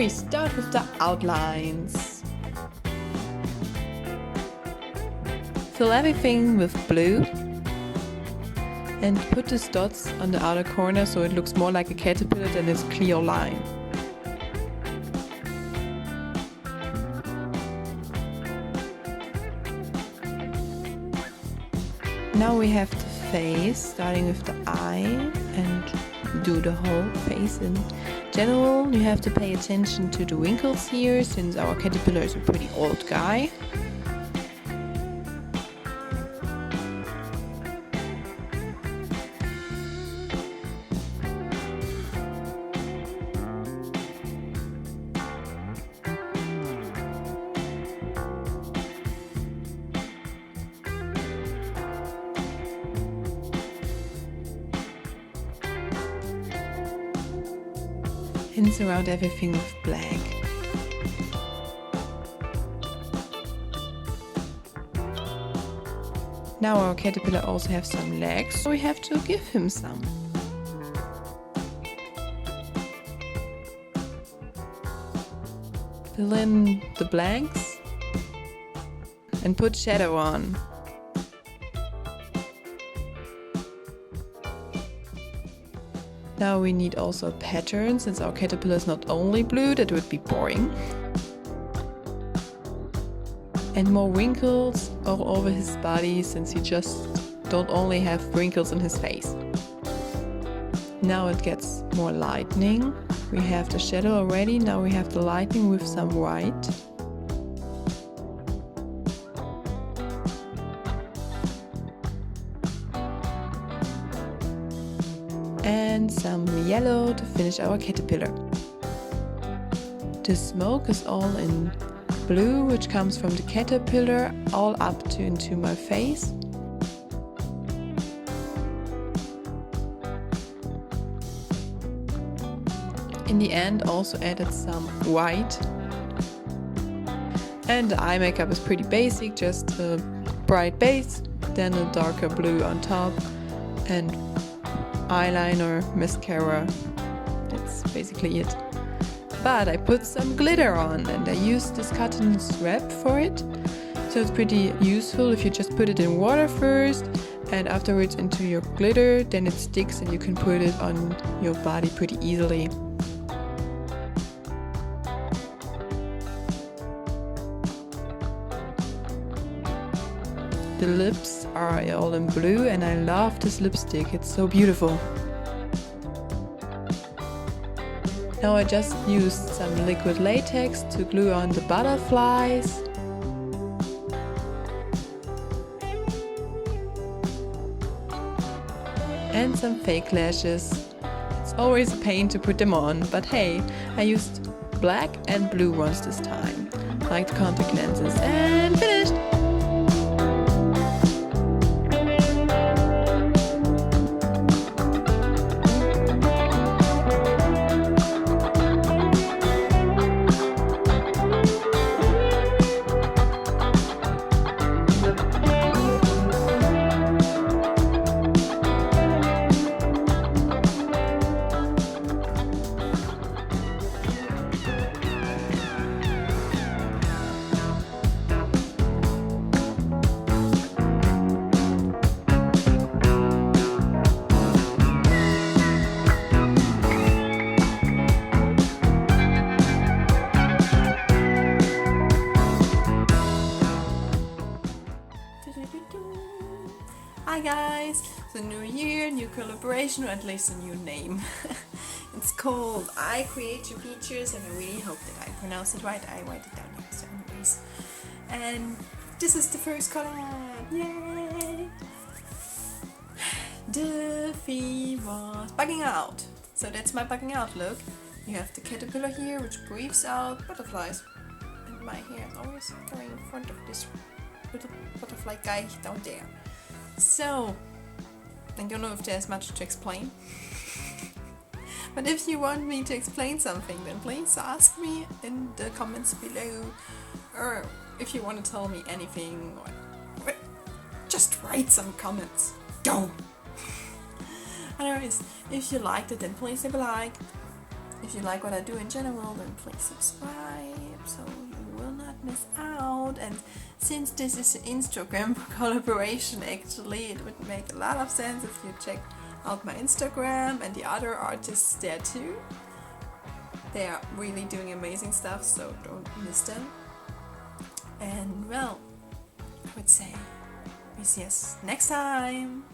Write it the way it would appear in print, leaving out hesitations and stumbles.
we start with the outlines. Fill everything with blue and put these dots on the outer corner so it looks more like a caterpillar than this clear line. Now we have the face, starting with the eye, and do the whole face. In general, you have to pay attention to the wrinkles here, since our caterpillar is a pretty old guy. And surround everything with black. Now our caterpillar also has some legs, so we have to give him some. Fill in the blanks and put shadow on. Now we need also a pattern, since our caterpillar is not only blue, that would be boring. And more wrinkles all over his body, since he just don't only have wrinkles in his face. Now it gets more lightning. We have the shadow already, now we have the lightning with some white. And some yellow to finish our caterpillar. The smoke is all in blue, which comes from the caterpillar all up to into my face. In the end, also added some white. And the eye makeup is pretty basic, just a bright base, then a darker blue on top, and eyeliner, mascara. That's basically it. But I put some glitter on, and I used this cotton swab for it. So it's pretty useful if you just put it in water first and afterwards into your glitter, then it sticks and you can put it on your body pretty easily. The lips are all in blue, and I love this lipstick, it's so beautiful. Now I just used some liquid latex to glue on the butterflies. And some fake lashes. It's always a pain to put them on, but hey, I used black and blue ones this time, like the contact lenses, and finished! Hi guys! It's a new year, new collaboration, or at least a new name. It's called I Create Your Features, and I really hope that I pronounce it right. I write it down here, so anyways. And this is the first collab! Yay! Duffy was bugging out. So that's my bugging out look. You have the caterpillar here, which breathes out butterflies. And my hair is always going in front of this little butterfly guy down there. So, I don't know if there's much to explain. But if you want me to explain something, then please ask me in the comments below. Or if you want to tell me anything, or just write some comments. Go! Anyways, if you liked it, then please leave a like. if you like what I do in general, then please subscribe so you will not miss out. And since this is an Instagram collaboration, actually it would make a lot of sense if you check out my Instagram and the other artists there too. They are really doing amazing stuff, so don't miss them. And well, I would say we see us next time.